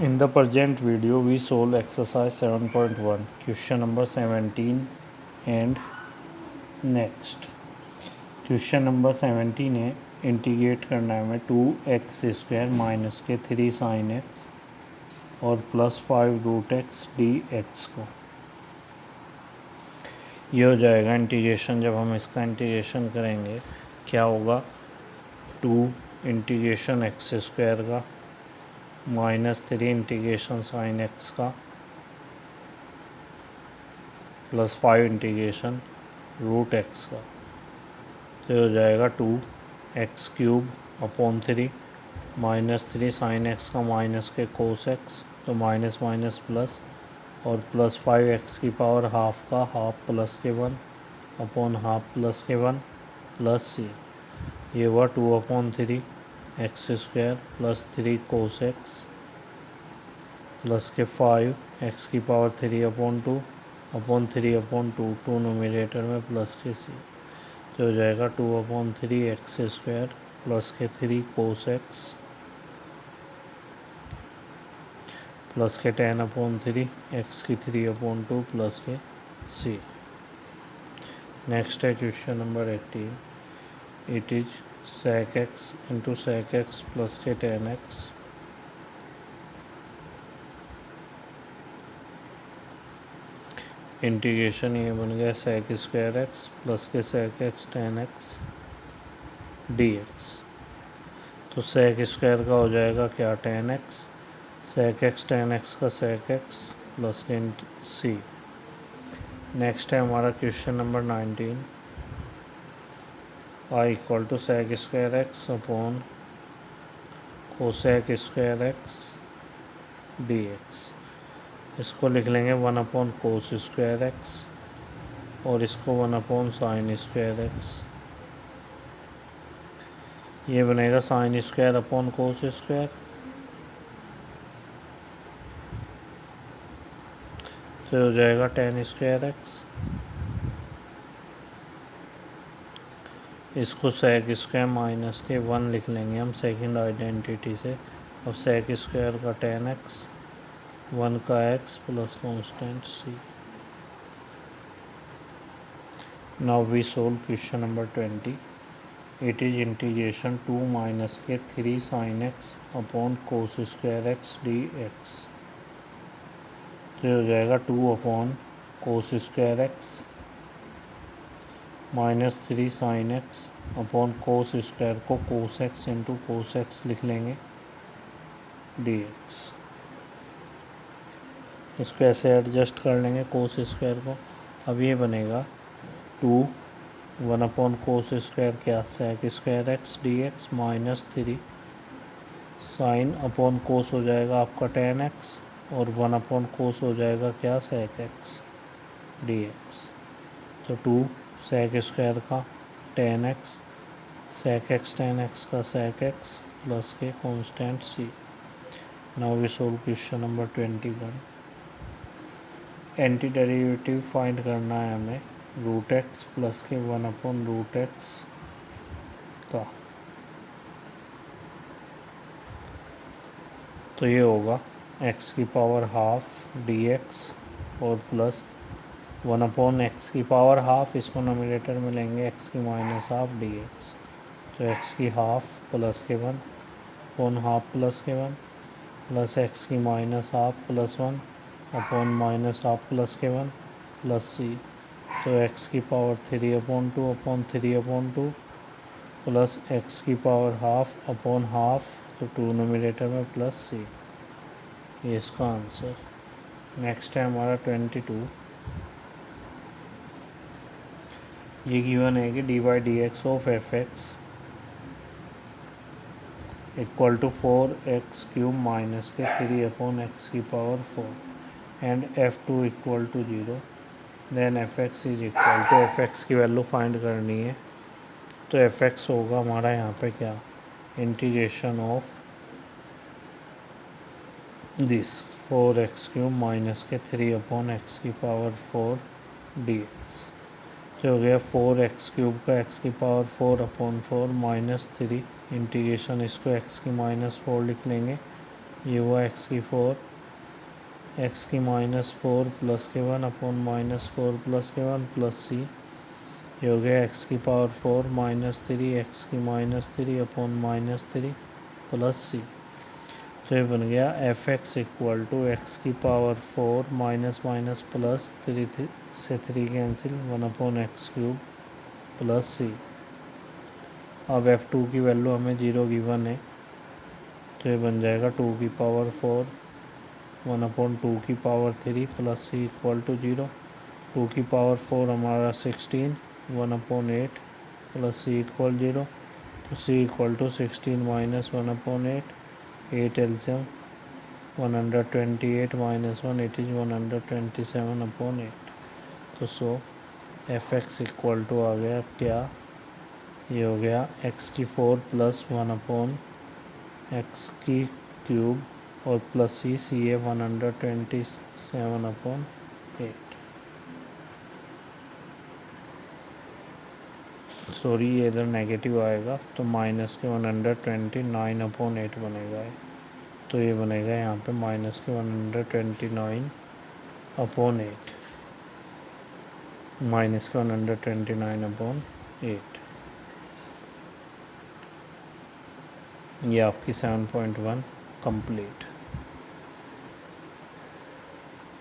In the present video, we solve exercise 7.1, question number 17 and next. Question number 17 है, integrate करना है हमें 2x² minus के 3 sin x और plus 5 root x d x को। ये हो जाएगा इंटीग्रेशन। जब हम इसका इंटीग्रेशन करेंगे क्या होगा, 2 इंटीग्रेशन x² का माइनस 3 इंटीग्रेशन साइन एक्स का प्लस 5 इंटीग्रेशन रूट एक्स का। तो हो जाएगा 2x³ upon 3 minus 3 sine x का माइनस के कोस एक्स, तो माइनस माइनस प्लस, और प्लस 5x की पावर हाफ का हाफ प्लस के 1 अपॉन हाफ प्लस के 1 प्लस सी। ये हुआ 2/3 x² plus 3 cos x plus के 5x की पावर 3/2 अपॉन 3/2, 2 नोमिनेटर में प्लस के सी। तो हो जाएगा 2/3 x² प्लस के 3 कोस एक्स प्लस के 10/3 x की 3/2 प्लस के सी। नेक्स्ट है question number 18। It is sec x into sec x plus के 10x इंटीग्रेशन ये बन गया sec² x प्लस के sec x 10x dx। तो sec² का हो जाएगा क्या, 10x, sec x 10x का sec x प्लस के सी। नेक्स्ट है हमारा question number 19। I equal to sec² x upon cosec² x dx। इसको लिख लेंगे 1/cos² x और इसको 1/sin² x। ये बनेगा sin² अपॉन cos², तो हो जाएगा 10² x। इसको sec² माइनस के 1 लिख लेंगे हम सेकंड आइडेंटिटी से। अब sec² का 10x 1 का x plus constant C. Now we solve question number 20। It is integration 2 minus के 3 sin x upon cos² x dx। तो हो जाएगा 2/cos² x minus 3 sin x upon cos² को cos x into cos x लिख लेंगे dx। इसको ऐसे adjust कर लेंगे cos² को। अब ये बनेगा 1/cos² क्या, sec² x dx minus 3 sine upon कोस हो जाएगा आपका 10x और 1/cos हो जाएगा क्या, sec x dx। तो 2 sec² का 10x sec x 10x का sec x प्लस के constant C. Now we solve question number 21। Anti derivative find करना है हमें रूट एक्स प्लस के 1/√x का। तो ये होगा x की पावर हाफ dx और प्लस 1/x की पावर हाफ, इसको नोमिनेटर में लेंगे x की माइनस हाफ dx। तो x की हाफ प्लस के 1 अपॉन हाफ प्लस के 1 प्लस x की minus half plus 1 upon minus half plus के 1 प्लस सी। तो x की पावर 3/2 अपॉन 3/2 प्लस x की पावर हाफ अपॉन हाफ, तो 2 नोमिनेटर में प्लस सी। ये इसका आंसर। नेक्स्ट है हमारा 22। ये गिवन है कि dy/dx of fx equal to 4x³ minus के 3/x की power 4 and f2 equal to 0। Then fx is equal to, fx की वैल्यू फाइंड करनी है। तो fx होगा हमारा यहाँ पे क्या, integration of this 4x³ minus के 3/x की पावर 4 dx। जो हो गया 4x³ का x की पावर 4/4 माइनस 3 इंटीग्रेशन, इसको x की माइनस 4 लिख लेंगे ये हुआ एक्स की 4, एक्स की -4 प्लस के 1 अपॉन -4 प्लस के 1 प्लस सी। ये हो गया एक्स की पावर 4 -3 एक्स की -3 अपॉन -3 प्लस सी। तो ये बन गया F X equal to x की पावर 4 माइनस माइनस प्लस 3 से 3 कैंसिल 1/x³ प्लस सी। अब f2 की वैल्यू हमें 0 गिवन है, तो ये बन जाएगा 2 की पावर 4 1/2 की power 3 plus C equal to 0। 2 की पावर 4 हमारा 16 1/8 प्लस सी इक्वल 0। तो सी इक्वल टू 16 माइनस 1/8, 8 एल्सियम 128 माइनस 1 इट इज़ 127/8। तो so F X equal to आ गया क्या, ये हो गया एक्स की 4 प्लस 1/x³ और प्लस सी है 127/8। सॉरी ये इधर नेगेटिव आएगा तो माइनस के 129/8 बनेगा। तो ये बनेगा यहाँ पे माइनस के 129/8 माइनस के 129/8। ये आपकी 7.1 कंप्लीट।